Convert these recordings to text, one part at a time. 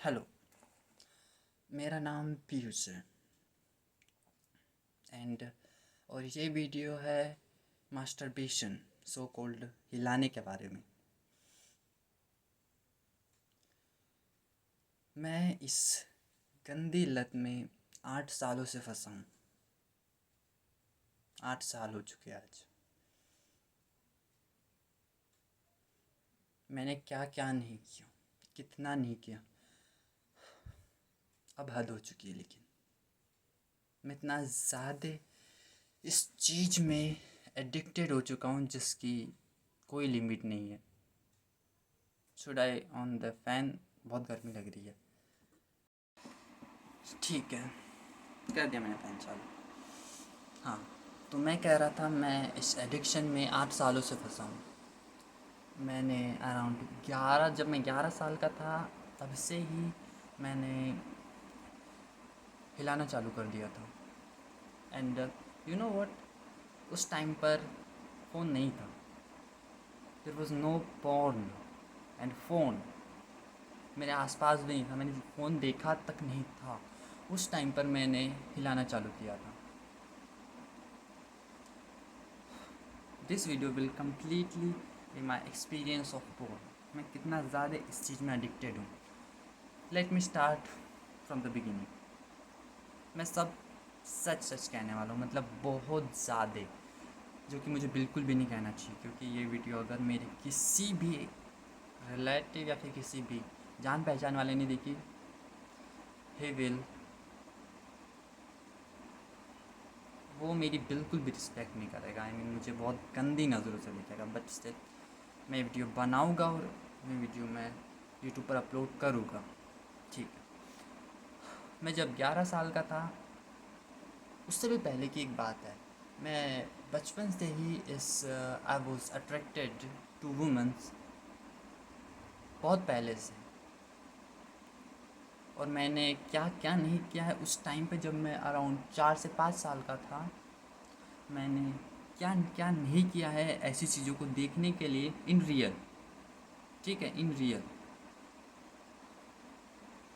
Hello, मेरा नाम पीयूष है एंड और ये वीडियो है मास्टरबेशन सो कॉल्ड हिलाने के बारे में। मैं इस गंदी लत में 8 सालों से फंसा हूँ। 8 साल हो चुके आज। मैंने क्या क्या नहीं किया, कितना नहीं किया, अब हद हो चुकी है। लेकिन मैं इतना ज़्यादा इस चीज़ में एडिक्टेड हो चुका हूँ जिसकी कोई लिमिट नहीं है। Should I on the fan? बहुत गर्मी लग रही है। ठीक है, कर दिया मैंने फैन चालू। हाँ, तो मैं कह रहा था मैं इस एडिक्शन में 8 सालों से फंसा हूँ। मैंने अराउंड 11 जब मैं 11 साल का था तब से ही मैंने हिलाना चालू कर दिया था। एंड यू नो व्हाट, उस टाइम पर फ़ोन नहीं था। There was no porn and phone मेरे आसपास भी नहीं था। मैंने फ़ोन देखा तक नहीं था। उस टाइम पर मैंने हिलाना चालू किया था। This video will completely in my experience of porn. मैं कितना ज़्यादा इस चीज़ में एडिक्टेड हूँ। Let me start from the beginning. मैं सब सच सच कहने वाला हूँ, मतलब बहुत ज़्यादा, जो कि मुझे बिल्कुल भी नहीं कहना चाहिए। क्योंकि ये वीडियो अगर मेरे किसी भी रिलेटिव या फिर किसी भी जान पहचान वाले ने देखी, ही विल, वो मेरी बिल्कुल भी रिस्पेक्ट नहीं करेगा। आई मीन मुझे बहुत गंदी नज़रों से देखेगा। बट स्टिल मैं वीडियो बनाऊँगा और मैं वीडियो में यूट्यूब पर अपलोड करूँगा। ठीक है, मैं जब 11 साल का था, उससे भी पहले की एक बात है। मैं बचपन से ही इस I was attracted to womens, बहुत पहले से। और मैंने क्या क्या नहीं किया है उस टाइम पे। जब मैं अराउंड 4 से 5 साल का था, मैंने क्या क्या नहीं किया है ऐसी चीज़ों को देखने के लिए इन रियल। ठीक है, इन रियल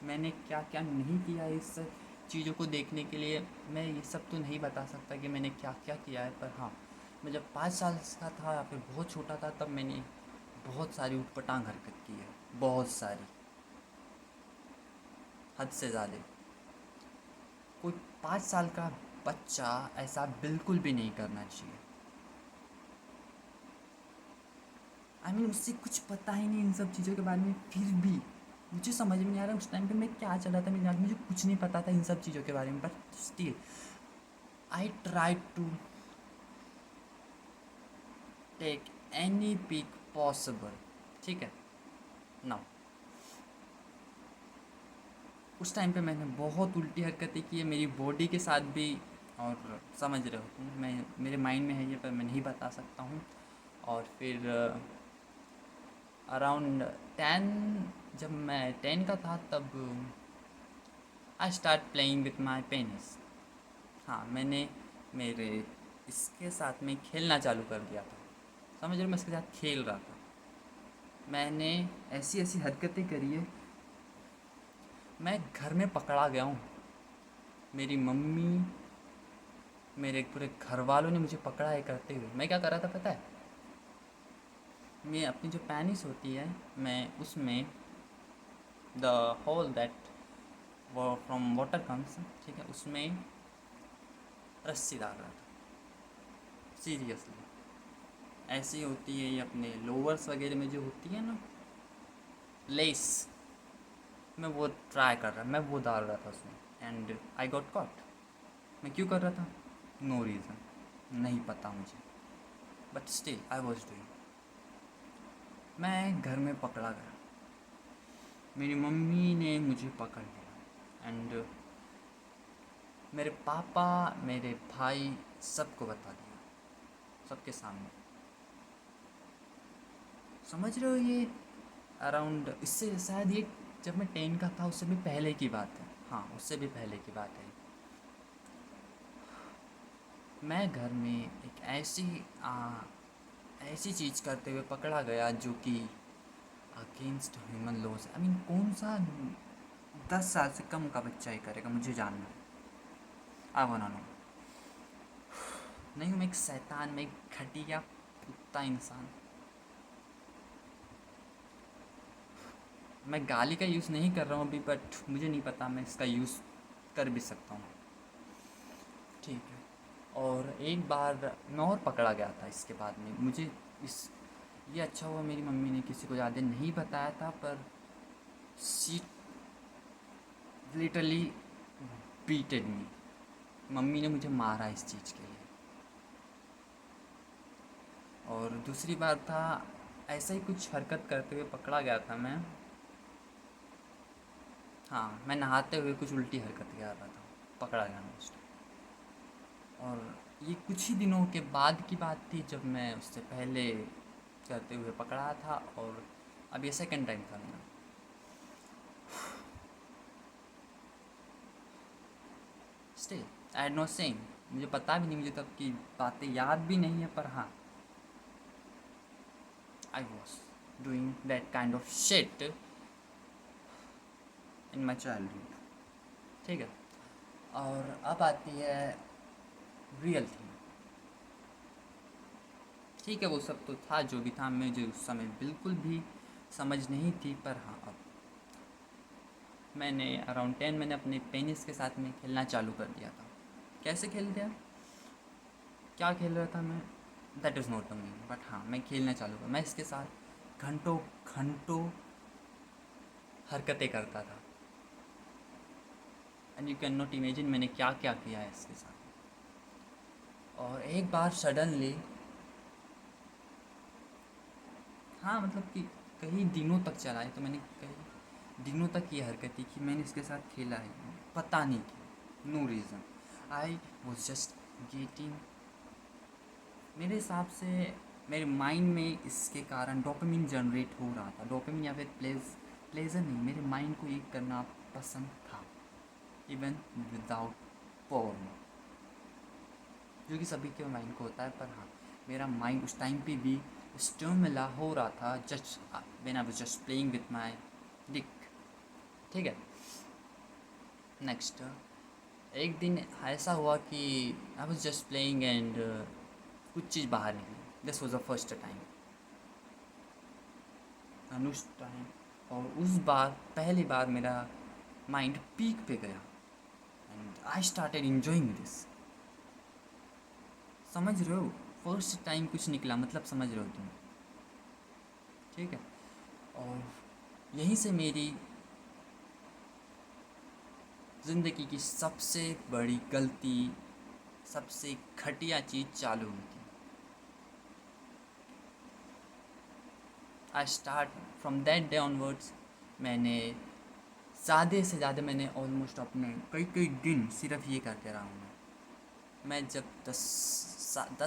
मैंने क्या क्या नहीं किया है इस चीज़ों को देखने के लिए। मैं ये सब तो नहीं बता सकता कि मैंने क्या क्या किया है, पर हाँ, मैं जब 5 साल का था या फिर बहुत छोटा था तब मैंने बहुत सारी ऊटपटांग हरकत की है। बहुत सारी, हद से ज़्यादा। कोई 5 साल का बच्चा ऐसा बिल्कुल भी नहीं करना चाहिए। आई मीन उससे कुछ पता ही नहीं इन सब चीज़ों के बारे में, फिर भी मुझे समझ में नहीं आ रहा उस टाइम पे मैं क्या चल रहा था मेरे दिमाग में। मुझे कुछ नहीं पता था इन सब चीज़ों के बारे में, but still I try to take any pic possible. ठीक है ना। उस टाइम पे मैंने बहुत उल्टी हरकतें की है मेरी बॉडी के साथ भी। और समझ रहे हो तुम, मैं मेरे माइंड में है ये, पर मैं नहीं बता सकता हूँ। और फिर अराउंड 10, जब मैं 10 का था तब I start playing with my penis. हाँ, मैंने मेरे इसके साथ में खेलना चालू कर दिया था। समझ रहे हो, मैं इसके साथ खेल रहा था। मैंने ऐसी ऐसी हरकतें करी है। मैं घर में पकड़ा गया हूँ। मेरी मम्मी, मेरे पूरे घर वालों ने मुझे पकड़ा है करते हुए। मैं क्या कर रहा था पता है? मैं अपनी जो पेनिस होती है, मैं उसमें द होल दैट वो फ्रॉम वाटर कम्स, ठीक है, उसमें रस्सी डाल रहा था। सीरियसली, ऐसी होती है ये अपने लोवर्स वगैरह में जो होती है ना, लेस, मैं वो ट्राई कर रहा, मैं वो डाल रहा था उसमें। And I got caught. मैं क्यों कर रहा था? नो रीज़न, नहीं पता मुझे, but still I was doing. मैं घर में पकड़ा गया, मेरी मम्मी ने मुझे पकड़ लिया। एंड मेरे पापा, मेरे भाई, सबको बता दिया, सबके सामने। समझ रहे हो ये अराउंड, इससे शायद ये जब मैं 10 का था उससे भी पहले की बात है। हाँ, उससे भी पहले की बात है। मैं घर में एक ऐसी चीज़ करते हुए पकड़ा गया जो कि against human laws. I mean कौन सा 10 साल से कम का बच्चा ही करेगा, मुझे जानना है। आई वांना नो। नहीं हूँ मैं एक शैतान, मैं एक घटिया कुत्ता इंसान। मैं गाली का यूज़ नहीं कर रहा हूँ अभी, बट मुझे नहीं पता मैं इसका यूज़ कर भी सकता हूँ। ठीक है। और एक बार मैं और पकड़ा गया था इसके बाद में। मुझे इस ये अच्छा हुआ मेरी मम्मी ने किसी को ज़्यादा नहीं बताया था, पर शी लिटरली बीटेड मी। मम्मी ने मुझे मारा इस चीज़ के लिए। और दूसरी बार था, ऐसा ही कुछ हरकत करते हुए पकड़ा गया था मैं। हाँ, मैं नहाते हुए कुछ उल्टी हरकत कर रहा था, पकड़ा गया मैं उस टाइम। और ये कुछ ही दिनों के बाद की बात थी जब मैं उससे पहले करते हुए पकड़ा था, और अब ये सेकंड टाइम था मेरा। Still I had no same. मुझे पता भी नहीं, मुझे तब की बातें याद भी नहीं है, पर हाँ, I was doing that kind of shit in my childhood. ठीक है। और अब आती है रियल थिंग। ठीक है, वो सब तो था जो भी था, मुझे उस समय बिल्कुल भी समझ नहीं थी, पर हाँ, अब मैंने अराउंड 10 मैंने अपने पेनिस के साथ में खेलना चालू कर दिया था। कैसे खेल दिया, क्या खेल रहा था मैं, that is not the mean, but हाँ, मैं खेलना चालू कर, मैं इसके साथ घंटों घंटों हरकतें करता था। And you can not imagine मैंने क्या क्या किया है इसके साथ। और एक बार सडनली, हाँ मतलब कि कई दिनों तक चला है, तो मैंने कई दिनों तक ये हरकतें की, मैंने इसके साथ खेला है, पता नहीं क्यों, no reason. I was just getting, मेरे हिसाब से मेरे माइंड में इसके कारण डोपामिन जनरेट हो रहा था। डोपामिन या फिर प्लेजर नहीं, मेरे माइंड को ये करना पसंद था, इवन विदाउट पोर्न, जो कि सभी के माइंड को होता है। पर हाँ, मेरा माइंड उस टाइम पे भी स्टिमुला हो रहा था, just when I was just playing with my Dick. ठीक है। नेक्स्ट, एक दिन ऐसा हुआ कि I was just playing and कुछ चीज़ बाहर निकली। This was the first time, उस टाइम, और उस बार पहली बार मेरा माइंड पीक पे गया, and I started enjoying this. समझ रहे हो, फर्स्ट टाइम कुछ निकला मतलब समझ रहे हो तुम। ठीक है। और यहीं से मेरी ज़िंदगी की सबसे बड़ी गलती, सबसे घटिया चीज़ चालू हुई थी। I start from that day onwards, मैंने ज़्यादा से ज़्यादा, मैंने ऑलमोस्ट अपने कई कई दिन सिर्फ ये करते रहा हूँ। मैं जब 10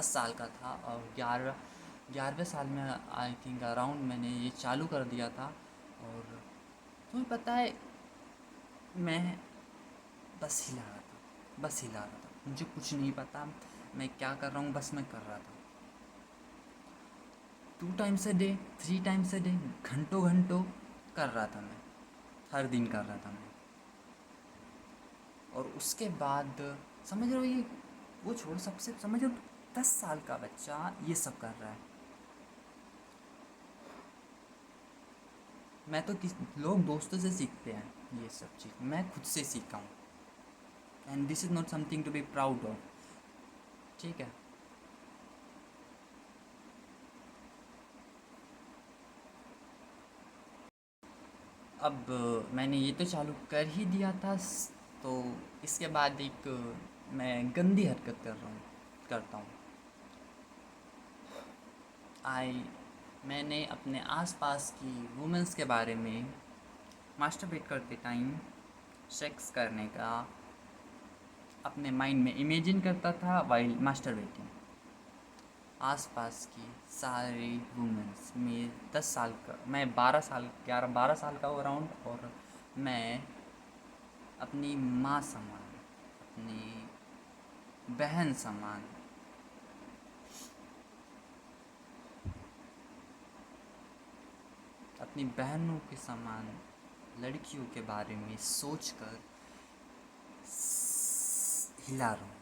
साल का था, और 11वें साल में आई थिंक अराउंड मैंने ये चालू कर दिया था। और तुम्हें पता है, मैं बस हिला रहा था, बस हिला रहा था, मुझे कुछ नहीं पता मैं क्या कर रहा हूँ, बस मैं कर रहा था। 2 times a day, 3 times a day, घंटों घंटों कर रहा था मैं, हर दिन कर रहा था मैं। और उसके बाद समझ रहे हो, ये वो छोड़, सबसे समझ रहे हो, 10 साल का बच्चा ये सब कर रहा है। मैं तो लोग दोस्तों से सीखते हैं ये सब चीज़, मैं खुद से सीखा हूँ, and this is not something to be proud of. ठीक है। अब मैंने ये तो चालू कर ही दिया था, तो इसके बाद एक मैं गंदी हरकत करता हूँ। आई मैंने अपने आसपास की वुमेंस के बारे में मास्टरबेट करते टाइम, सेक्स करने का अपने माइंड में इमेजिन करता था वाइल मास्टरबेटिंग। आसपास की सारी वुमेंस, मैं 10 साल का, मैं 12 साल, 11-12 साल का हूँ अराउंड, और मैं अपनी माँ समान, अपनी बहन समान, अपनी बहनों के समान लड़कियों के बारे में सोचकर हिला रहा हूँ।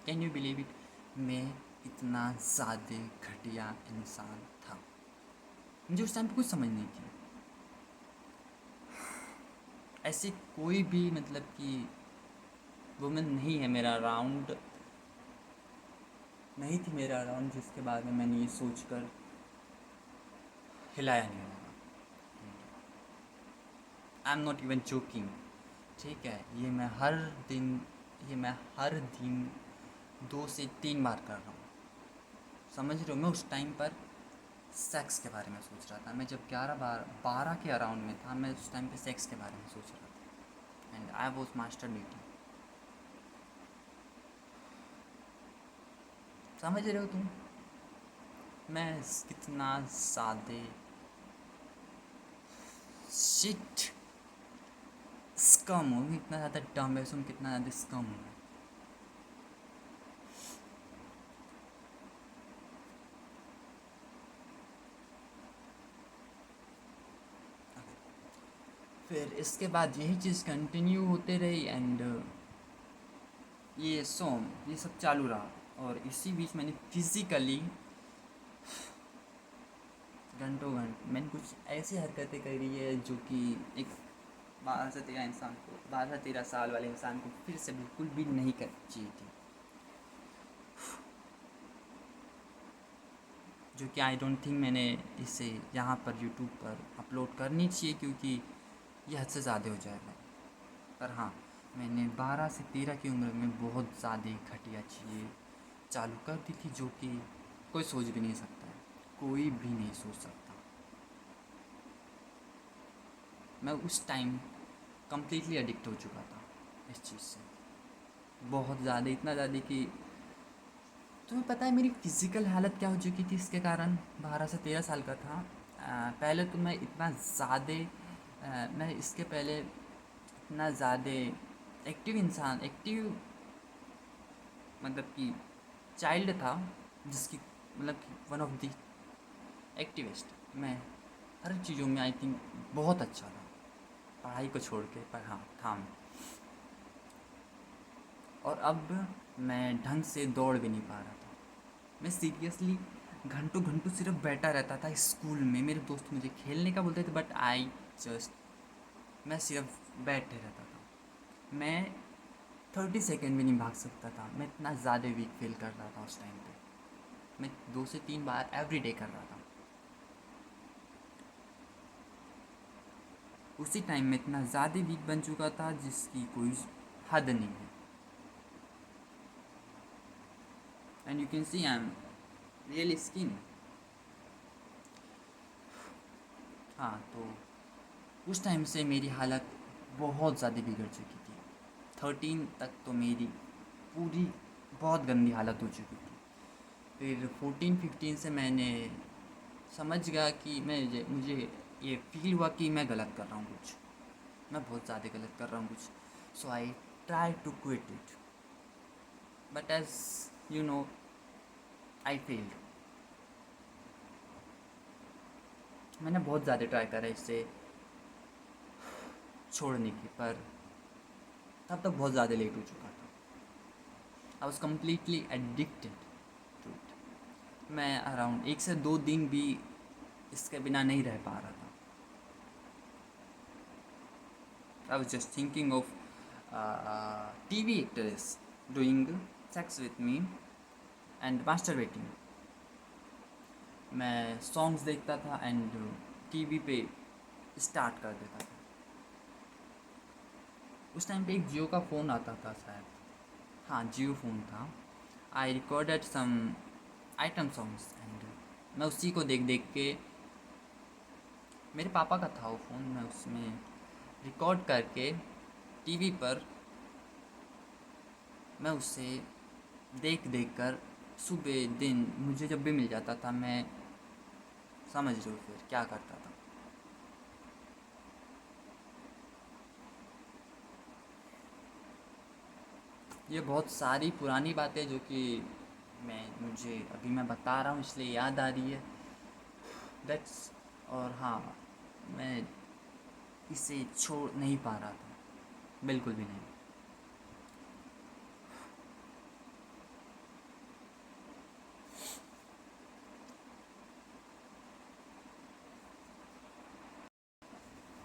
Can you believe it? मैं इतना ज़्यादा घटिया इंसान था। मुझे उस टाइम पे कुछ समझ नहीं थी। ऐसे कोई भी मतलब कि वुमेन नहीं है मेरा अराउंड, नहीं थी मेरा अराउंड जिसके बारे में मैंने ये सोच कर हिलाया नहीं होगा। I am not even joking, ठीक है? ये मैं हर दिन 2 से 3 बार कर रहा हूँ। समझ रहे हो? मैं उस टाइम पर सेक्स के बारे में सोच रहा था। मैं जब 12 के अराउंड में था, मैं उस टाइम पे सेक्स के बारे में सोच रहा था एंड आई वॉज मास्टरबेटिंग। समझ रहे हो तुम? मैं कितना ज़्यादा शिट स्कम हूँ, इतना ज़्यादा डम है, तुम कितना ज़्यादा स्कम हूँ। फिर इसके बाद यही चीज़ कंटिन्यू होते रही एंड ये सब चालू रहा। और इसी बीच मैंने फिज़िकली घंटों घंटे मैंने कुछ ऐसी हरकतें करी है जो कि एक 12 से 13 साल वाले इंसान को फिर से बिल्कुल भी नहीं करनी चाहिए थी, जो कि आई डोंट थिंक मैंने इसे यहाँ पर यूट्यूब पर अपलोड करनी चाहिए, क्योंकि यह हद से ज़्यादा हो जाएगा। पर हाँ, मैंने 12 से 13 की उम्र में बहुत ज़्यादा घटिया चीज़ें चालू कर दी थी, जो कि कोई सोच भी नहीं सकता है, कोई भी नहीं सोच सकता। मैं उस टाइम कम्प्लीटली एडिक्ट हो चुका था इस चीज़ से, बहुत ज़्यादा, इतना ज़्यादा कि तुम्हें पता है मेरी फ़िज़िकल हालत क्या हो चुकी थी इसके कारण। 12 से 13 साल का था। पहले तो मैं इतना ज़्यादा मैं इसके पहले इतना ज़्यादा एक्टिव मतलब कि चाइल्ड था, जिसकी मतलब कि वन ऑफ द एक्टिविस्ट। मैं हर चीज़ों में आई थिंक बहुत अच्छा था, पढ़ाई को छोड़ के, पर हाँ था मैं। और अब मैं ढंग से दौड़ भी नहीं पा रहा था। मैं सीरियसली घंटों घंटों सिर्फ बैठा रहता था स्कूल में। मेरे दोस्त मुझे खेलने का बोलते थे, बट मैं सिर्फ बैठे रहता था। मैं 30 सेकेंड भी नहीं भाग सकता था। मैं इतना ज़्यादा वीक फील कर रहा था उस टाइम पे। मैं 2 से 3 बार एवरी डे कर रहा था। उसी टाइम में इतना ज़्यादा वीक बन चुका था जिसकी कोई हद नहीं है। And you can see I am really skinny. हाँ, तो उस टाइम से मेरी हालत बहुत ज़्यादा बिगड़ चुकी थी। 13 तक तो मेरी पूरी बहुत गंदी हालत हो चुकी थी। फिर 14-15 से मैंने समझ गया कि मुझे ये फील हुआ कि मैं गलत कर रहा हूँ कुछ, मैं बहुत ज़्यादा गलत कर रहा हूँ कुछ। So I try to quit it, but as you know I failed. मैंने बहुत ज़्यादा ट्राई करा इसे छोड़ने की, पर तब तक बहुत ज़्यादा लेट हो चुका था। I was completely addicted to it. मैं अराउंड 1 से 2 दिन भी इसके बिना नहीं रह पा रहा था। I was just thinking of TV actors doing sex with me and masturbating. मैं सॉन्ग्स देखता था एंड TV पे स्टार्ट कर देता था। उस टाइम पे एक जियो का फ़ोन आता था शायद, हाँ जियो फ़ोन था। I recorded some item songs and मैं उसी को देख देख के, मेरे पापा का था वो फ़ोन, मैं उसमें रिकॉर्ड करके TV पर मैं उसे देख देख कर सुबह दिन मुझे जब भी मिल जाता था, मैं समझ लो फिर क्या करता था। ये बहुत सारी पुरानी बातें जो कि मुझे अभी मैं बता रहा हूँ इसलिए याद आ रही है। दैट्स और हाँ, मैं इसे छोड़ नहीं पा रहा था, बिल्कुल भी नहीं।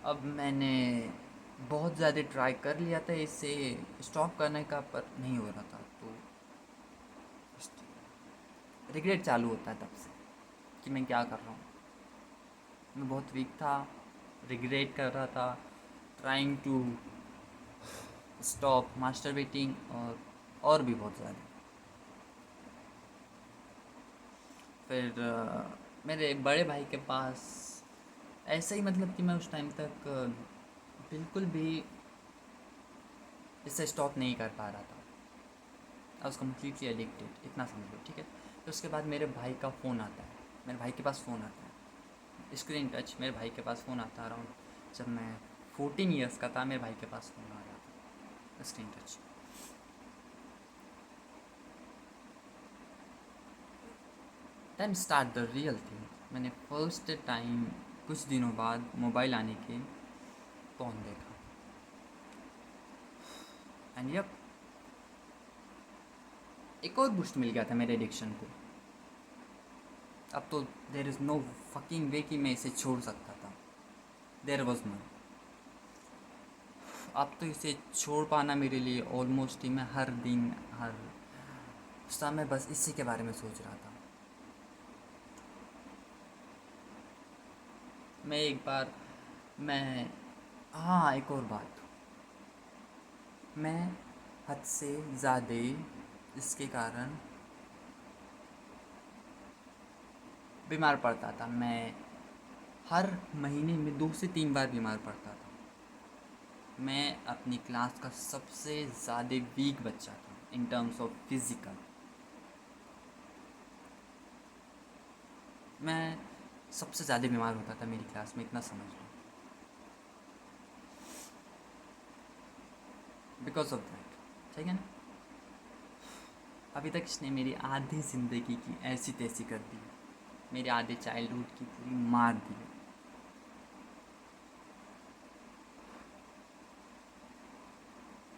अब मैंने बहुत ज़्यादा ट्राई कर लिया था इसे स्टॉप करने का, पर नहीं हो रहा था। तो रिग्रेट चालू होता है तब से कि मैं क्या कर रहा हूँ। मैं बहुत वीक था, रिग्रेट कर रहा था, ट्राइंग टू स्टॉप मास्टरबेटिंग और भी बहुत ज़्यादा। फिर मेरे बड़े भाई के पास ऐसे ही, मतलब कि मैं उस टाइम तक बिल्कुल भी इसे स्टॉप नहीं कर पा रहा था। आई वॉज कम्प्लीटली एडिक्टेड, इतना समझ लो, ठीक है। तो उसके बाद मेरे भाई का फ़ोन आता है, मेरे भाई के पास फ़ोन आता है, स्क्रीन टच। मेरे भाई के पास फ़ोन आता है अराउंड जब मैं 14 ईयर्स का था, मेरे भाई के पास फ़ोन आ गया था screen touch. Then start the real thing. मैंने फर्स्ट टाइम कुछ दिनों बाद मोबाइल आने के फ़ोन देखा, एंड यप, एक और बूस्ट मिल गया था मेरे एडिक्शन को। अब तो there is no fucking way कि मैं इसे छोड़ सकता था। There was no. अब तो इसे छोड़ पाना मेरे लिए ऑलमोस्ट ही, मैं हर दिन हर समय बस इसी के बारे में सोच रहा था। मैं एक बार मैं हाँ, एक और बात, मैं हद से ज़्यादा इसके कारण बीमार पड़ता था। मैं हर महीने में 2 से 3 बार बीमार पड़ता था। मैं अपनी क्लास का सबसे ज़्यादा वीक बच्चा था इन टर्म्स ऑफ फिज़िकल। मैं सबसे ज़्यादा बीमार होता था मेरी क्लास में, इतना समझ लो, बिकॉज ऑफ दैट, ठीक है ना। अभी तक इसने मेरी आधी ज़िंदगी की ऐसी तैसी कर दी, मेरे आधे चाइल्डहुड की पूरी मार दी।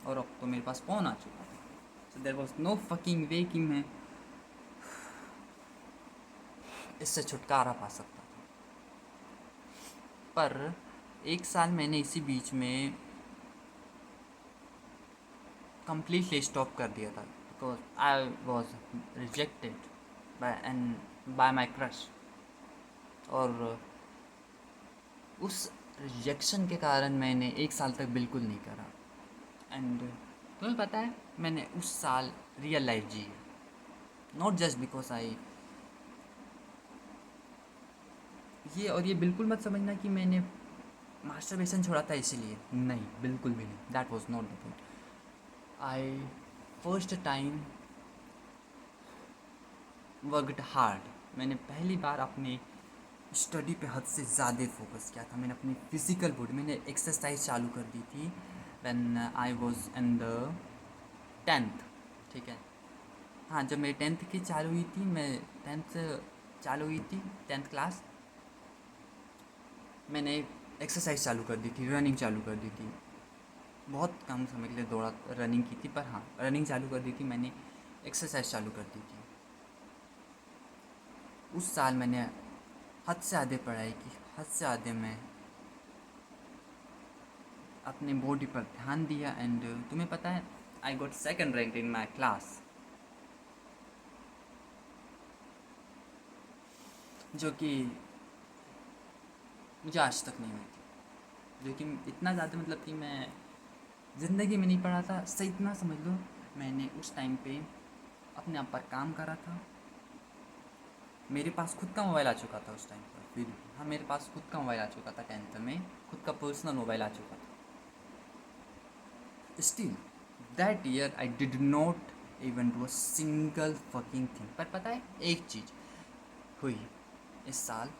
और अब तो मेरे पास फ़ोन आ चुका था, so there was no fucking way कि मैं इससे छुटकारा पा सकता था। पर 1 साल मैंने इसी बीच में completely स्टॉप कर दिया था, because I was rejected by my crush. और उस रिजेक्शन के कारण मैंने 1 साल तक बिल्कुल नहीं करा। एंड तुम्हें पता है, मैंने उस साल रियल लाइफ जी, नॉट जस्ट बिकॉज आई ये बिल्कुल मत समझना कि मैंने मास्टरबेशन छोड़ा था इसीलिए, नहीं, बिल्कुल भी नहीं, that was not the point. I first time worked hard. मैंने पहली बार अपने स्टडी पे हद से ज़्यादा फोकस किया था। मैंने अपनी फिज़िकल बॉडी, मैंने एक्सरसाइज चालू कर दी थी when I was in the 10th, ठीक है। हाँ, जब मेरी 10th की चालू हुई थी, मैं 10th चालू हुई थी, 10th क्लास, मैंने एक्सरसाइज चालू कर दी थी, रनिंग चालू कर दी थी। बहुत कम समय के लिए दौड़ा रनिंग की थी, पर हाँ, रनिंग चालू कर दी थी मैंने, एक्सरसाइज चालू कर दी थी। उस साल मैंने हद से ज़्यादा पढ़ाई की, हद से ज़्यादा मैं अपने बॉडी पर ध्यान दिया। एंड तुम्हें पता है, I got second rank in my class, जो कि मुझे आज तक नहीं हुई थी। जो कि इतना ज़्यादा, मतलब कि मैं ज़िंदगी में नहीं पढ़ा था, सही इतना समझ लो। मैंने उस टाइम पे अपने आप पर काम करा था। मेरे पास खुद का मोबाइल आ चुका था उस टाइम पर, फिर हाँ, मेरे पास खुद का मोबाइल आ चुका था 10th में, खुद का पर्सनल मोबाइल आ चुका था। Still that year I did not even do a single fucking thing. पर पता है एक चीज़ हुई इस साल,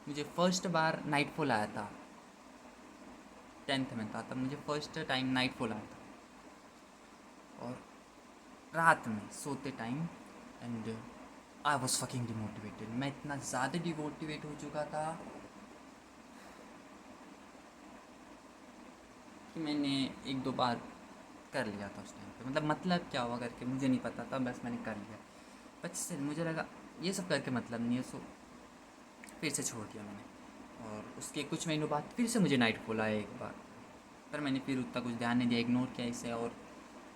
मुझे फर्स्ट बार नाइट फॉल आया था। 10th में था तब मुझे फर्स्ट टाइम नाइट फॉल आया था, और रात में सोते time, and I was fucking demotivated. मैं इतना ज़्यादा डिमोटिवेट हो चुका था कि मैंने एक दो बार कर लिया था उस टाइम पे, मतलब क्या हुआ करके मुझे नहीं पता था, बस मैंने कर लिया। बट स्टिल मुझे लगा ये सब करके मतलब नहीं है, सो फिर से छोड़ दिया मैंने। और उसके कुछ महीनों बाद फिर से मुझे नाइट फॉल आया एक बार, पर मैंने फिर उतना कुछ ध्यान नहीं दिया, इग्नोर किया इसे। और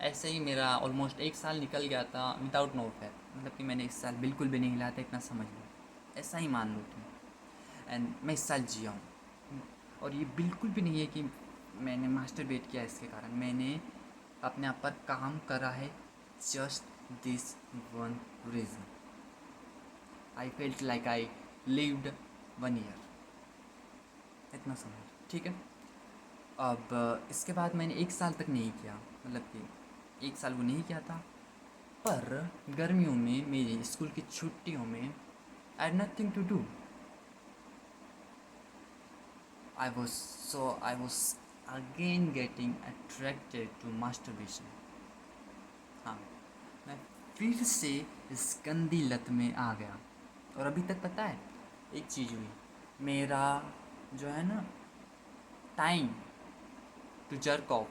ऐसे ही मेरा ऑलमोस्ट एक साल निकल गया था विदाउट नो फैट, मतलब कि मैंने इस साल बिल्कुल भी नहीं हिलाया था, इतना समझ लो, ऐसा ही मान लो तुम। एंड मैं इस साल जिया हूँ, और ये बिल्कुल भी नहीं है कि मैंने मास्टरबेट किया इसके कारण, मैंने अपने आप पर काम करा है। Just this one reason, I felt like I lived 1 year, इतना समझ, ठीक है। अब इसके बाद मैंने एक साल तक नहीं किया, मतलब कि एक साल वो नहीं किया था। पर गर्मियों में मेरी स्कूल की छुट्टियों में I had nothing to do, I was again getting attracted to masturbation। हाँ, मैं फिर से इस गंदी लत में आ गया। और अभी तक पता है एक चीज़ हुई, मेरा जो है ना time to jerk off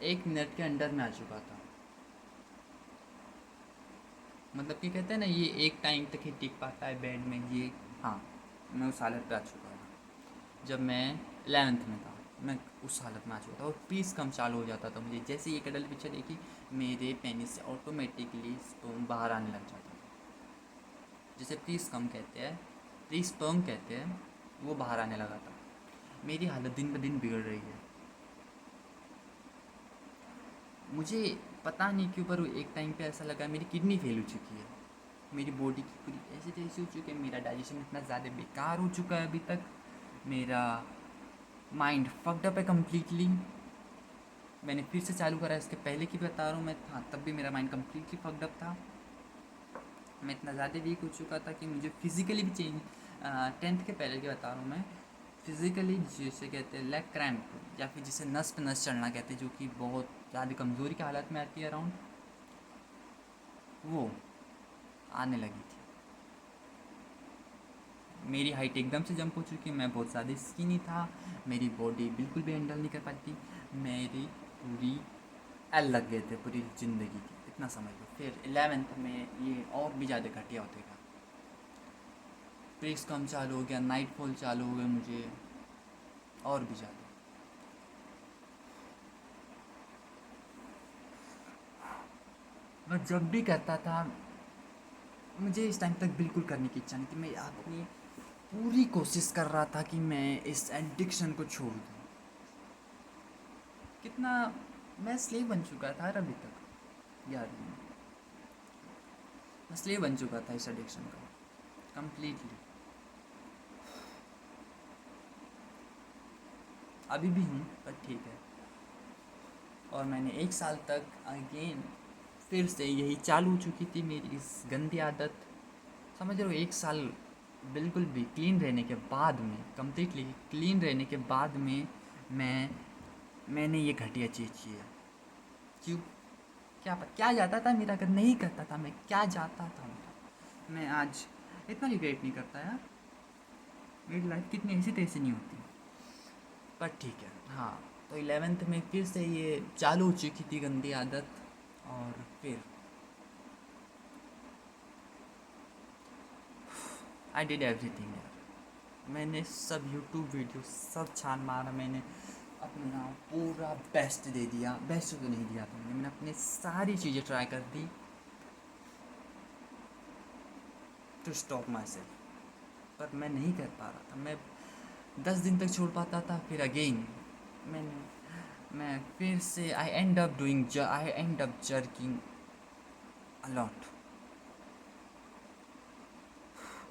1 minute के अंडर में आ चुका था। मतलब कि कहते हैं ना ये एक टाइम तक ही टिक पाता है बेड में, ये हाँ, मैं उस हालत पे आ चुका था जब मैं 11th में था। मैं उस हालत में आ चुका था, और पीस कम चालू हो जाता था मुझे, जैसे ही एक एडल्ट पिक्चर देखी मेरे पेनिस से ऑटोमेटिकली स्पर्म बाहर आने लग जाता था। जैसे प्री स्पर्म कहते हैं, प्री स्पर्म कहते हैं, वो बाहर आने लगा था। मेरी हालत दिन ब दिन बिगड़ रही है, मुझे पता नहीं क्यों, पर एक टाइम पे ऐसा लगा मेरी किडनी फेल हो चुकी है, मेरी बॉडी की पूरी ऐसी तैसी हो चुकी है, मेरा डाइजेशन इतना ज़्यादा बेकार हो चुका है अभी तक, मेरा माइंड फक्ड अप है कम्प्लीटली। मैंने फिर से चालू करा, इसके पहले की बता रहा हूँ मैं, हाँ तब भी मेरा माइंड कम्प्लीटली फक्ड अप था। मैं इतना ज़्यादा वीक हो चुका था कि मुझे फिज़िकली भी चेंज, 10th के पहले की बता रहा हूँ मैं, फिज़िकली जिसे कहते हैं लेग क्रैम्प, या फिर जिसे नस पे नस चढ़ना कहते हैं, जो कि बहुत ज़्यादा कमज़ोरी की हालत में आती है अराउंड, वो आने लगी थी। मेरी हाइट एकदम से जंप हो चुकी है, मैं बहुत ज़्यादा स्किनी था, मेरी बॉडी बिल्कुल भी हैंडल नहीं कर पाती, मेरी पूरी एल लग गए थे पूरी ज़िंदगी की, इतना समझ लो। फिर 11th में ये और भी ज़्यादा घटिया होते गया, प्रेस कम चालू हो गया, नाइट फॉल चालू हो गए मुझे, और भी ज़्यादा। मैं जब भी करता था, मुझे इस टाइम तक बिल्कुल करने की इच्छा नहीं थी, मैं अपनी पूरी कोशिश कर रहा था कि मैं इस एडिक्शन को छोड़ दूँ। कितना मैं स्लेव बन चुका था यार, अभी तक याद नहीं, मैं स्लेव बन चुका था इस एडिक्शन का कम्प्लीटली। अभी भी हूँ, पर ठीक है। और मैंने एक साल तक अगेन फिर से यही चालू हो चुकी थी मेरी इस गंदी आदत, समझ रहे हो। एक साल बिल्कुल भी क्लीन रहने के बाद में, कम्प्लीटली क्लीन रहने के बाद में मैंने ये घटिया चीज़ की है। क्यों? क्या जाता था मेरा, अगर नहीं करता था मैं, क्या जाता था मेरा, मैं आज इतना रिग्रेट नहीं करता यार, मेरी लाइफ कितनी ऐसी तैसी नहीं होती। पर ठीक है, हाँ। तो 11th में फिर से ये चालू हो चुकी थी गंदी आदत, और फिर आई डिड एवरीथिंग यार, मैंने सब यूट्यूब वीडियो सब छान मारा, मैंने अपना पूरा बेस्ट दे दिया, बेस्ट तो नहीं दिया था मैंने अपनी सारी चीज़ें ट्राई कर दी टू स्टॉप माई सेल्फ, पर मैं नहीं कर पा रहा था। मैं 10 दिन तक छोड़ पाता था, फिर अगेन मैं फिर से आई एंड अप जर्किंग अलॉट।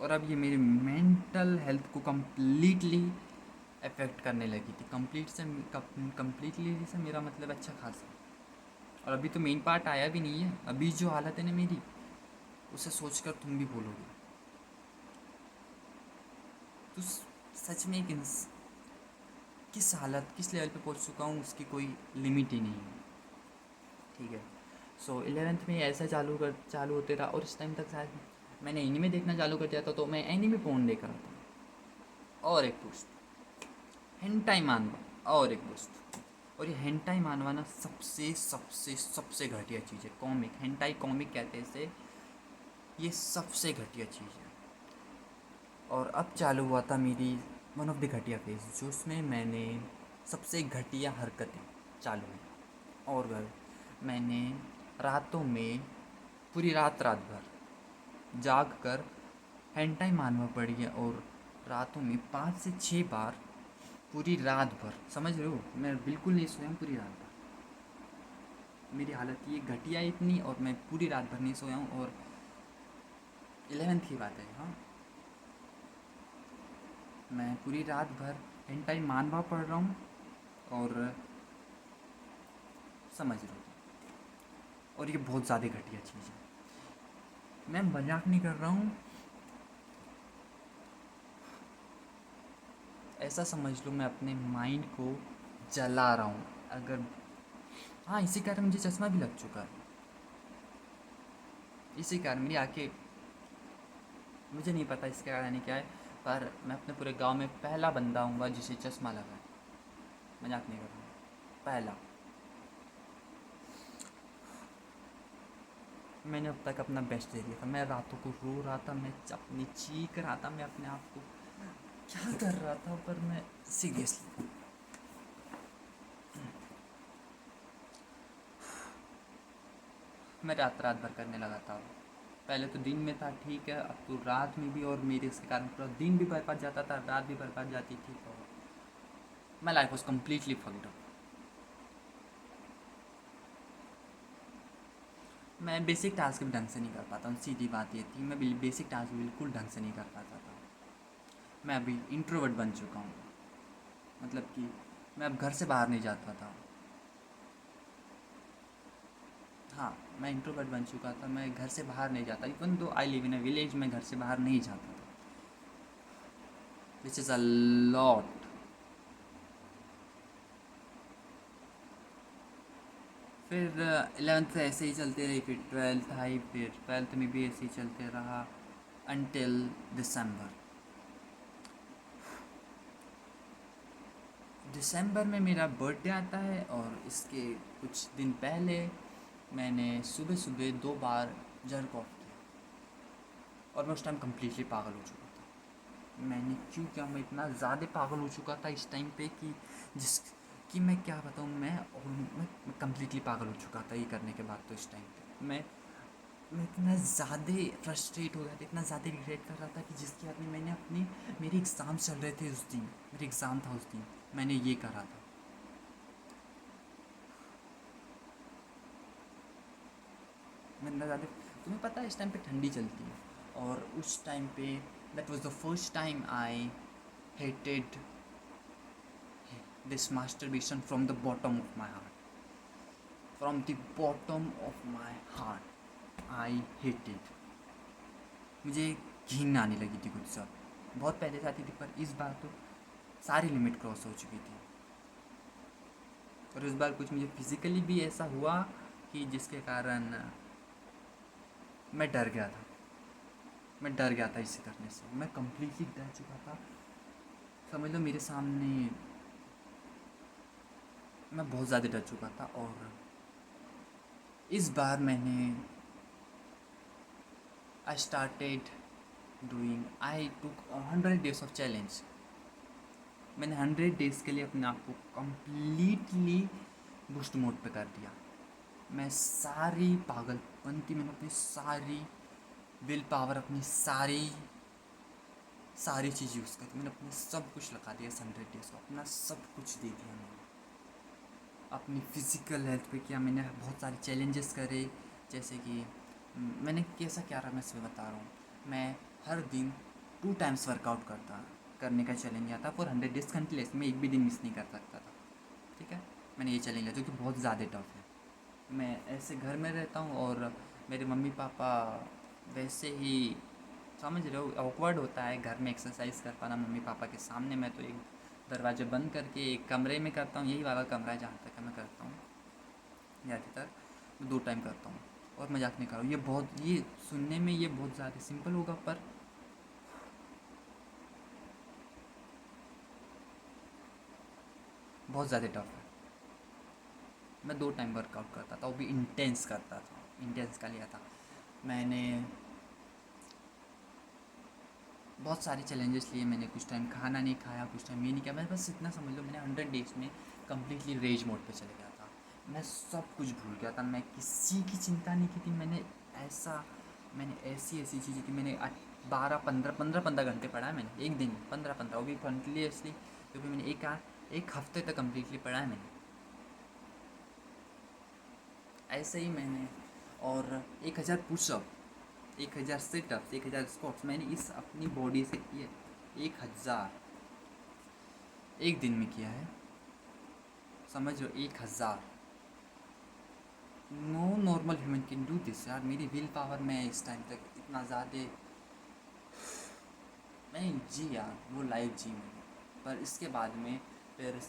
और अब ये मेरी मेंटल हेल्थ को कम्प्लीटली अफेक्ट करने लगी थी, कम्प्लीटली से मेरा मतलब अच्छा खासा। और अभी तो मेन पार्ट आया भी नहीं है, अभी जो हालत है ना मेरी, उसे सोचकर तुम भी बोलोगे तो सच में किस हालत, किस लेवल पे पहुंच चुका हूँ, उसकी कोई लिमिट ही नहीं है, ठीक है। सो 11th में ऐसा चालू होते रहा, और इस टाइम तक शायद मैंने एनीमे देखना चालू कर दिया था, तो मैं एनीमे पोर्न देख रहा था। और एक पोस्ट हेंटाई मांगा, और एक पोस्ट और ये हेंटाई मानवा ना सबसे सबसे सबसे घटिया चीज़ है। कॉमिक, हेंटाई कॉमिक कहते हैं इसे। ये सबसे घटिया चीज़ है। और अब चालू हुआ था मेरी वन ऑफ द घटिया फेज, जो उसमें मैंने सबसे घटिया हरकतें चालू हुई। और मैंने रातों में पूरी रात रात भर जाग कर हेंटाई मानवा पड़ी है। और रातों में 5 से 6 बार पूरी रात भर, समझ रहे हो, मैं बिल्कुल नहीं सोया हूँ पूरी रात भर। मेरी हालत ये घटिया इतनी, और मैं पूरी रात भर नहीं सोया हूँ। और 11th की बात है, हाँ, मैं पूरी रात भर हेंटाई मानवा पढ़ रहा हूँ। और समझ रहे हो, और ये बहुत ज़्यादा घटिया चीज़ है। मैं मजाक नहीं कर रहा हूँ, ऐसा समझ लो मैं अपने माइंड को जला रहा हूँ। अगर, हाँ, इसी कारण मुझे चश्मा भी लग चुका है। इसी कारण मेरी आंखें, मुझे नहीं पता इसके कारण क्या है, पर मैं अपने पूरे गांव में पहला बंदा हूँगा जिसे चश्मा लगा है। मजाक नहीं कर रहा हूँ, पहला। मैंने अब तक अपना बेस्ट दे दिया था। मैं रातों को रो रहा था, मैं अपनी चीख रहा था, मैं अपने आप को क्या कर रहा था, पर मैं सीरियसली, मैं रात रात भर करने लगा था। पहले तो दिन में था, ठीक है, अब तो रात में भी। और मेरे इसके कारण पूरा दिन भी बर्बाद जाता था, रात भी बर्बाद जाती थी। और my life was completely fucked up. मैं बेसिक टास्क भी ढंग से नहीं कर पाता हूँ, सीधी बात ये थी। मैं बेसिक टास्क बिल्कुल ढंग से नहीं कर पाता था। मैं अभी इंट्रोवर्ट बन चुका हूँ, मतलब कि मैं अब घर से बाहर नहीं जाता था। हाँ, मैं इंट्रोवर्ट बन चुका था, मैं घर से बाहर नहीं जाता। Even though I live in a village, मैं घर से बाहर नहीं जाता था, विच इज़ अ लॉट। फिर 11th ऐसे ही चलते रही, फिर 12th आई, फिर 12th में भी ऐसे ही चलते रहा अनटिल दिसंबर। दिसंबर में मेरा बर्थडे आता है, और इसके कुछ दिन पहले मैंने सुबह सुबह 2 बार जर्क ऑफ किया। और मैं उस टाइम कम्प्लीटली पागल हो चुका था। मैंने क्यों किया, मैं इतना ज़्यादा पागल हो चुका था इस टाइम पे कि जिस कि मैं क्या बताऊँ, मैं कम्प्लीटली पागल हो चुका था ये करने के बाद। तो इस टाइम पे मैं इतना ज़्यादा फ्रस्ट्रेट हो गया था, इतना ज़्यादा रिग्रेट कर रहा था कि जिसकी आदमी मैंने अपनी, मेरे एग्ज़ाम चल रहे थे उस दिन, मेरे एग्ज़ाम था उस दिन, मैंने ये करा था। मैं इतना ज़्यादा, तुम्हें पता है इस टाइम पे ठंडी चलती है, और उस टाइम पे that was the first time I hated this masturbation from the bottom of my heart. From the bottom of my heart, I hated. मुझे घिन आने लगी थी खुद से। बहुत पहले से आती थी, पर इस बार तो सारी लिमिट क्रॉस हो चुकी थी। और इस बार कुछ मुझे फिज़िकली भी ऐसा हुआ कि जिसके कारण मैं डर गया था। मैं डर गया था इसे करने से, मैं कम्प्लीटली डर चुका था। समझ लो मेरे सामने मैं बहुत ज़्यादा डर चुका था। और इस बार मैंने I started doing, I took 100 days of challenge. मैंने 100 days के लिए अपने आप को कम्प्लीटली बूस्ट मोड पे कर दिया। मैं सारी पागलपंती, मैंने अपनी सारी विल पावर, अपनी सारी सारी चीज़ यूज़ करी। मैंने अपने सब कुछ लगा दिया 100 days को, अपना सब कुछ दे दिया मैंने। अपनी फ़िज़िकल हेल्थ पे किया मैंने, बहुत सारे चैलेंजेस करे। जैसे कि मैंने कैसा क्या रहा, मैं इसमें बता रहा हूँ। मैं हर दिन 2 times वर्कआउट करने का चैलेंज लिया था फॉर 100 days कंटिन्यूस। मैं एक भी दिन मिस नहीं कर सकता था, ठीक है। मैंने ये चैलेंज लिया जो कि बहुत ज़्यादा टफ है। मैं ऐसे घर में रहता हूँ, और मेरे मम्मी पापा वैसे ही, समझ रहे हो, ऑकवर्ड होता है घर में एक्सरसाइज कर पाना मम्मी पापा के सामने। मैं तो एक दरवाजे बंद करके एक कमरे में करता हूँ, यही वाला कमरा है जहाँ तक मैं करता हूँ, ज़्यादातर मैं 2 टाइम करता हूँ। और मजाक नहीं कर रहा हूँ, ये सुनने में ये बहुत ज़्यादा सिंपल होगा, पर बहुत ज़्यादा टफ है। मैं 2 टाइम वर्कआउट करता था, वो भी इंटेंस करता था, इंटेंस का लिया था मैंने। बहुत सारे चैलेंजेस लिए मैंने, कुछ टाइम खाना नहीं खाया, कुछ टाइम ये नहीं किया। मैं बस इतना समझ लो मैंने 100 डेज़ में कम्प्लीटली रेज मोड पे चले गया था। मैं सब कुछ भूल गया था, मैं किसी की चिंता नहीं की थी। मैंने ऐसी ऐसी चीज़ें की। मैंने 12 15 घंटे पढ़ा है मैंने एक दिन, 15 वो भी कंटिन्यूसली, क्योंकि मैंने एक हफ्ते तक कम्प्लीटली पढ़ा है मैंने ऐसे ही मैंने। और 1000 पुशअप, 1000 सिटअप्स, 1000 स्क्वाट्स मैंने इस अपनी बॉडी से किए। 1000 एक दिन में किया है, समझ लो 1000। No normal human can do this यार। मेरी विल पावर में इस टाइम तक इतना ज़्यादा मैंने जी यार, वो लाइफ जी मैंने। पर इसके बाद में फिर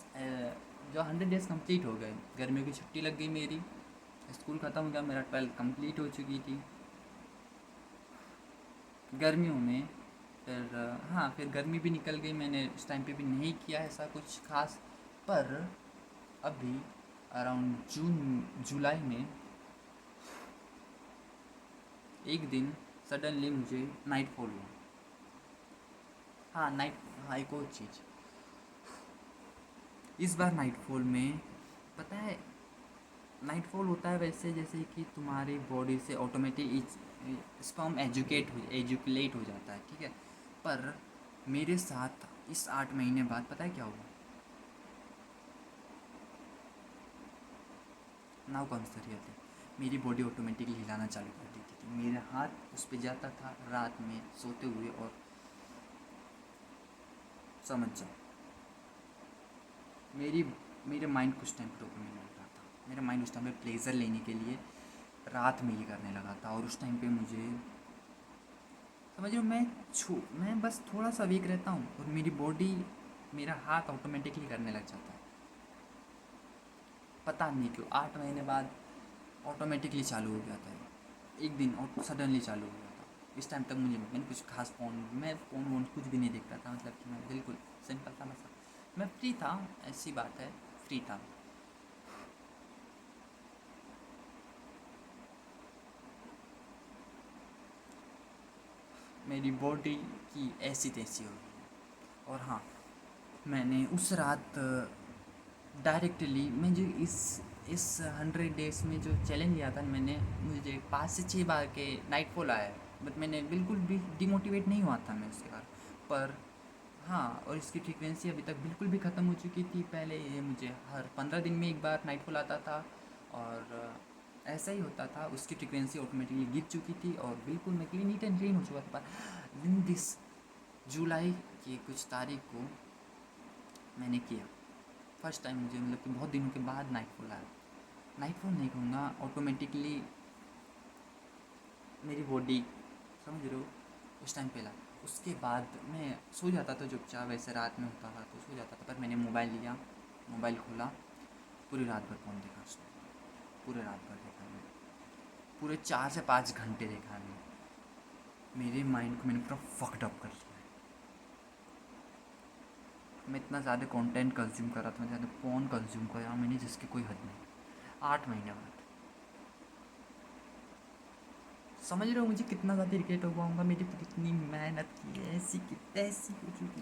जो 100 डेज़ कंप्लीट हो गए, गर्मियों की छुट्टी लग गई मेरी, स्कूल ख़त्म हो गया मेरा, 12th कंप्लीट हो चुकी थी गर्मियों में। फिर हाँ, फिर गर्मी भी निकल गई, मैंने उस टाइम पे भी नहीं किया ऐसा कुछ खास। पर अभी अराउंड जून जुलाई में एक दिन सडनली मुझे नाइट फॉल हुआ। हाँ नाइट, हाँ एक और चीज़, इस बार नाइट फॉल में पता है, नाइट फॉल होता है वैसे जैसे कि तुम्हारी बॉडी से ऑटोमेटिक स्पर्म एजुकुलेट हो जाता है, ठीक है। पर मेरे साथ इस 8 महीने बाद पता है क्या हुआ? नाउ कौन सा रियल है, मेरी बॉडी ऑटोमेटिकली हिलाना चालू कर देती थी। मेरा हाथ उस पर जाता था रात में सोते हुए, और समझ जाओ मेरी मेरे माइंड कुछ टाइम पर डोपामिन मिल रहा था। मेरा माइंड उस टाइम पे प्लेजर लेने के लिए रात में ये करने लगा था। और उस टाइम पे मुझे समझ लो मैं बस थोड़ा सा वीक रहता हूँ और मेरी बॉडी, मेरा हाथ ऑटोमेटिकली करने लग जाता है। पता नहीं क्यों 8 महीने बाद ऑटोमेटिकली चालू हो गया था ये। एक दिन और सडनली चालू हो गया था। इस टाइम तक मैंने कुछ खास मैं फ़ोन वोन कुछ भी नहीं देखता था, मतलब कि मैं बिल्कुल सिंपल था। मैं फ्री था, ऐसी बात है, फ्री था। मेरी बॉडी की ऐसी तैसी हो गई है। और हाँ, मैंने उस रात डायरेक्टली मैं जो इस 100 डेज़ में जो चैलेंज लिया था मैंने, मुझे 5 से 6 बार के नाइटफॉल आया है, बट मैंने बिल्कुल भी डिमोटिवेट नहीं हुआ था मैं उसके बाद। पर हाँ, और इसकी फ्रीक्वेंसी अभी तक बिल्कुल भी ख़त्म हो चुकी थी। पहले ये मुझे हर 15 दिन में एक बार नाइटफॉल आता था, और ऐसा ही होता था। उसकी फ्रीक्वेंसी ऑटोमेटिकली गिर चुकी थी और बिल्कुल मैं क्लीन नीट एंड क्लीन हो चुका था। पर इन दिस जुलाई की कुछ तारीख को मैंने किया फर्स्ट टाइम। मुझे मतलब कि बहुत दिनों के बाद नाइटफॉल आया। नाइटफॉल नहीं कहूँगा, ऑटोमेटिकली मेरी बॉडी, समझ रहे हो, उस टाइम पे ला। उसके बाद मैं सो जाता था चुपचाप, वैसे रात में होता था तो सो जाता था। पर मैंने मोबाइल लिया, मोबाइल खोला, पूरी रात भर फ़ोन देखा उसने, पूरे रात भर देखा मैंने, पूरे 4 से 5 घंटे देखा मैंने। मेरे माइंड को मैंने पूरा फक्ड अप कर लिया है। मैं इतना ज़्यादा कंटेंट कंज्यूम कर रहा था, मैं ज़्यादा फ़ोन कंज्यूम कर रहा मैंने, जिसकी कोई हद नहीं। 8 महीने बाद समझ रहे हो मुझे कितना ज़्यादा इरिटेट हुआ होगा। मेरी कितनी मेहनत की है, ऐसी की तैसी हो चुकी।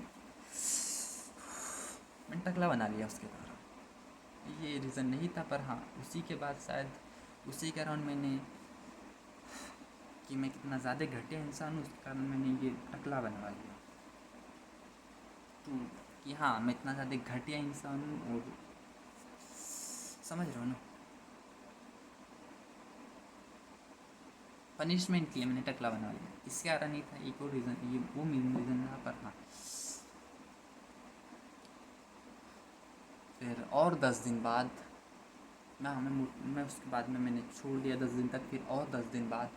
मैंने टकला बना लिया उसके कारण। ये रीज़न नहीं था, पर हाँ उसी के बाद शायद उसी के अराउंड मैंने, कि मैं कितना ज़्यादा घटिया इंसान हूँ, उसके कारण मैंने ये टकला बनवा लिया। तो कि हाँ मैं इतना ज़्यादा घटिया इंसान हूँ, और समझ रहे हो ना, पनिशमेंट के लिए मैंने टकला बना लिया। इसके कारण नहीं था, एक और रीज़न, ये वो मेन रीज़न था। पर हाँ फिर और 10 दिन बाद मैं उसके बाद में मैंने छोड़ दिया 10 दिन तक। फिर और 10 दिन बाद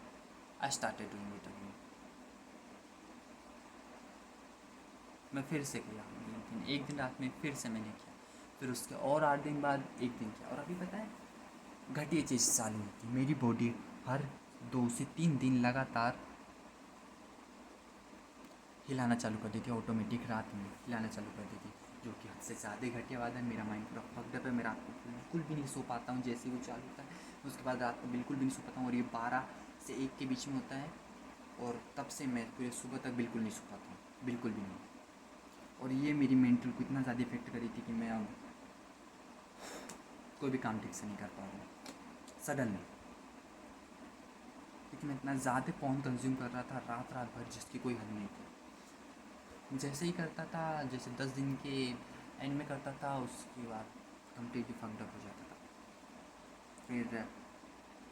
I started doing it again. मैं फिर से किया, लेकिन एक दिन रात में फिर से मैंने किया। फिर उसके और 8 दिन बाद एक दिन किया। और अभी पता है घटिया चीज़ चालू हुई थी। मेरी बॉडी हर 2 से 3 दिन लगातार हिलाना चालू कर दी थी, ऑटोमेटिक रात में हिलाना चालू कर दी थी। जो कि हद से ज़्यादा घटिया बात है। मेरा माइंड पूरा फक्ड अप है, मैं रात को बिल्कुल भी नहीं सो पाता हूँ। जैसे ही वो चालू होता है उसके बाद रात को बिल्कुल भी नहीं सो पाता हूँ, और ये 12 से 1 के बीच में होता है, और तब से मैं पूरे सुबह तक बिल्कुल नहीं सो पाता हूँ, बिल्कुल भी नहीं। और ये मेरी मेंटल को इतना ज़्यादा इफेक्ट करी थी कि मैं अब कोई भी काम ठीक से नहीं कर पा रहा हूँ सडनली, क्योंकि मैं इतना ज़्यादा फ़ोन कंज्यूम कर रहा था रात रात भर, जिसकी कोई हद नहीं थी। जैसे ही करता था, जैसे 10 दिन के एंड में करता था, उसके बाद कम्प्लीटली फक्ड अप हो जाता था। फिर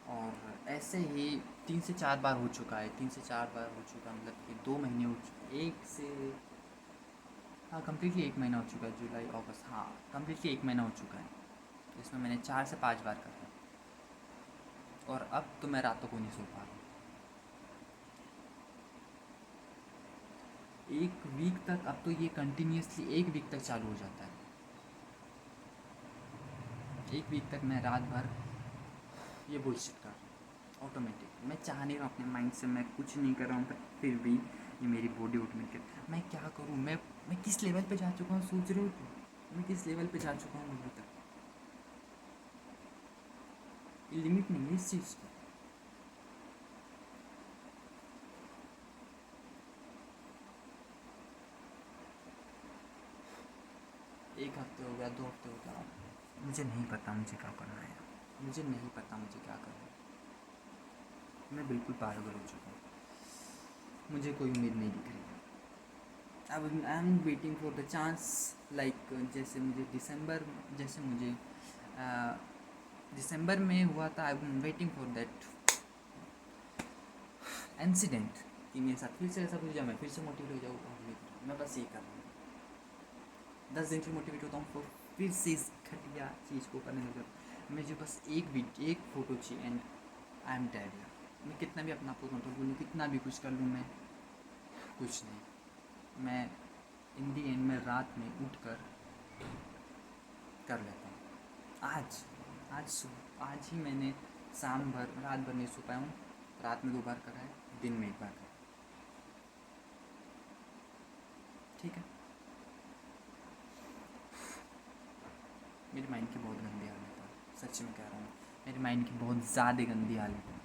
और ऐसे ही 3 से 4 बार हो चुका है, 3 से 4 बार हो चुका, मतलब कि 2 महीने हो चुके, 1 से, हाँ कम्प्लीटली 1 महीना हो चुका है, जुलाई अगस्त, हाँ कम्प्लीटली 1 महीना हो चुका है, जिसमें मैंने 4 से 5 बार करा। और अब तो मैं रातों को नहीं सो पा रहा हूँ। 1 वीक तक, अब तो ये कंटिन्यूसली 1 वीक तक चालू हो जाता है। 1 वीक तक मैं रात भर ये बुलशिट कर रहा हूँ ऑटोमेटिक। मैं चाह नहीं रहा हूँ अपने माइंड से, मैं कुछ नहीं कर रहा हूँ, पर फिर भी ये मेरी बॉडी ऑटोमेटिक। मैं क्या करूँ, मैं किस लेवल पे जा चुका हूँ, सोच रहे हो तुम? मैं किस लेवल पे जा चुका हूँ अभी तक? लिमिट नहीं है इस चीज़ की। एक हफ्ते हो गया, 2 हफ्ते हो गया, मुझे नहीं पता मुझे क्या करना है, मुझे नहीं पता मुझे क्या करना है। मैं बिल्कुल पागल हो चुका हूँ, मुझे कोई उम्मीद नहीं दिख रही। अब I am waiting for the chance, like जैसे मुझे दिसंबर में हुआ था, I am waiting for that incident कि मेरे साथ फिर से ऐसा कुछ जाए, मैं फिर से मोटिवेट हो जाऊँ। मैं बस ये कर रहा हूँ, 10 दिन फिर मोटिवेट होता हूँ, फिर से इस घटिया चीज़ को करने लग जाता हूँ। मुझे बस एक फ़ोटो चाहिए एंड आई एम डेड। मैं कितना भी अपना आपको कंट्रोल कर लूँ, कितना भी कुछ कर लूँ, मैं कुछ नहीं। मैं इन दी एंड में रात में उठ कर लेता हूँ। आज ही मैंने शाम भर, रात भर नहीं सो पाया हूँ। रात में 2 बार करा है, दिन में 1 बार करा है। ठीक है, मेरे माइंड की बहुत गंदी हालत है, सच में कह रहा हूँ, मेरे माइंड की बहुत ज़्यादा गंदी हालत है।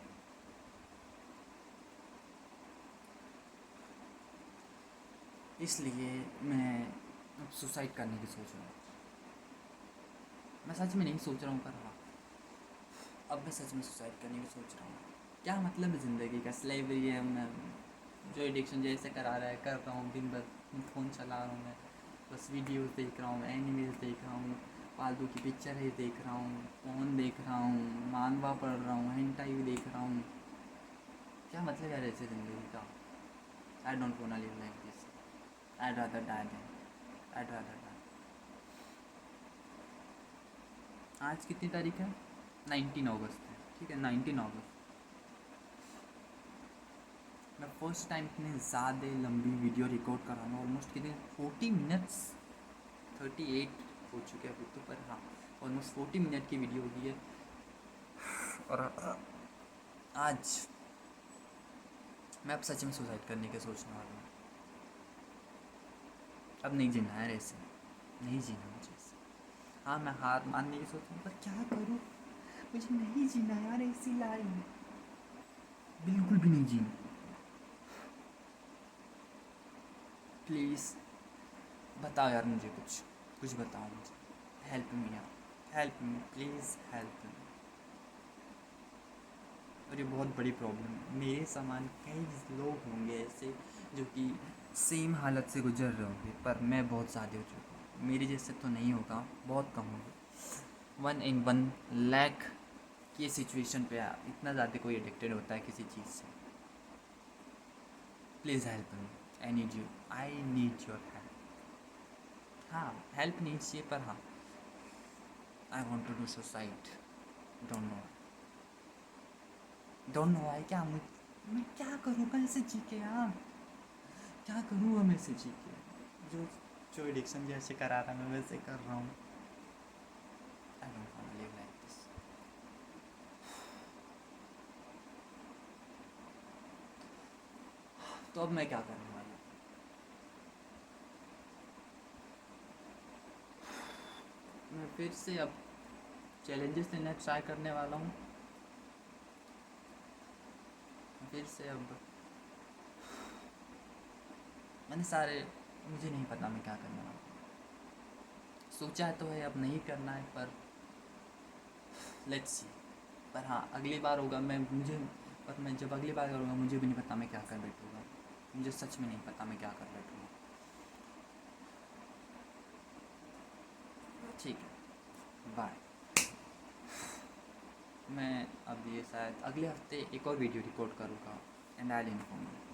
इसलिए मैं अब सुसाइड करने की सोच रहा हूँ। मैं सच में नहीं सोच रहा हूँ, पर हाँ, अब मैं सच में सुसाइड करने की सोच रहा हूँ। क्या मतलब है ज़िंदगी का? स्लेवरी है, मैं जो एडिक्शन जैसे करा रहा है कर रहा हूँ, दिन भर फ़ोन चला रहा हूँ मैं, बस वीडियोस देख रहा हूँ, एनिमेज देख रहा हूँ, फालतू की पिक्चर है देख रहा हूँ, फ़ोन देख रहा हूँ, मानवा पढ़ रहा हूँ, हेंटाई भी देख रहा हूँ। क्या मतलब यार ऐसे ज़िंदगी का? I don't want to live like this, I rather die than, I rather die. आज कितनी तारीख है? 19 अगस्त है, ठीक है, 19 अगस्त। मैं फर्स्ट टाइम इतनी ज़्यादा लंबी वीडियो रिकॉर्ड कर रहा हूँ, ऑलमोस्ट कितने 40 मिनट्स, 38 हो चुके हैं अभी तो, पर हाँ ऑलमोस्ट 40 मिनट की वीडियो होगी है। और आज मैं अब सच में सुसाइड करने के सोचने वाला हूँ। अब नहीं जीना है ऐसे, नहीं जीना मुझे ऐसे। हाँ मैं हार मानने की सोच रहा हूँ, पर क्या करूँ, मुझे नहीं जीना यार ऐसी लाइफ, बिल्कुल भी नहीं जीना। प्लीज़ बताओ यार मुझे, कुछ बताओ मुझे, हेल्प मी यार, हेल्प मी प्लीज़, हेल्प मी। और ये बहुत बड़ी प्रॉब्लम है, मेरे समान कई लोग होंगे ऐसे जो कि सेम हालत से गुजर रहे होंगे, पर मैं बहुत ज़्यादा हो चुका हूँ। मेरे जैसे तो नहीं होगा, बहुत कम होगा, 1 in 1 लाख की सिचुएशन पे इतना ज़्यादा कोई एडिक्टेड होता है किसी चीज़ से। Please help me, I need your help. हाँ हेल्प नहीं चाहिए, पर हाँ I want to do suicide, don't know I. क्या मैं क्या करूँ ऐसे जी के यार, क्या करूँ मैं ऐसे जी के? जो जो एडिक्शन जैसे करा रहा मैं वैसे कर रहा हूँ। I don't want to live like this. तो अब मैं क्या करने वाला हूँ? फिर से अब चैलेंजेस लेना ट्राई करने वाला हूँ। फिर से अब मैंने सारे, मुझे नहीं पता मैं क्या करने वाला हूँ। सोचा तो है अब नहीं करना है, पर लेट्स सी। पर हाँ, अगली बार होगा पर मैं जब अगली बार करूँगा मुझे भी नहीं पता मैं क्या कर बैठूँगा। मुझे सच में नहीं पता मैं क्या कर बैठूँगा। ठीक है, बाय। मैं अब ये शायद अगले हफ्ते एक और वीडियो रिकॉर्ड करूँगा and I will inform you.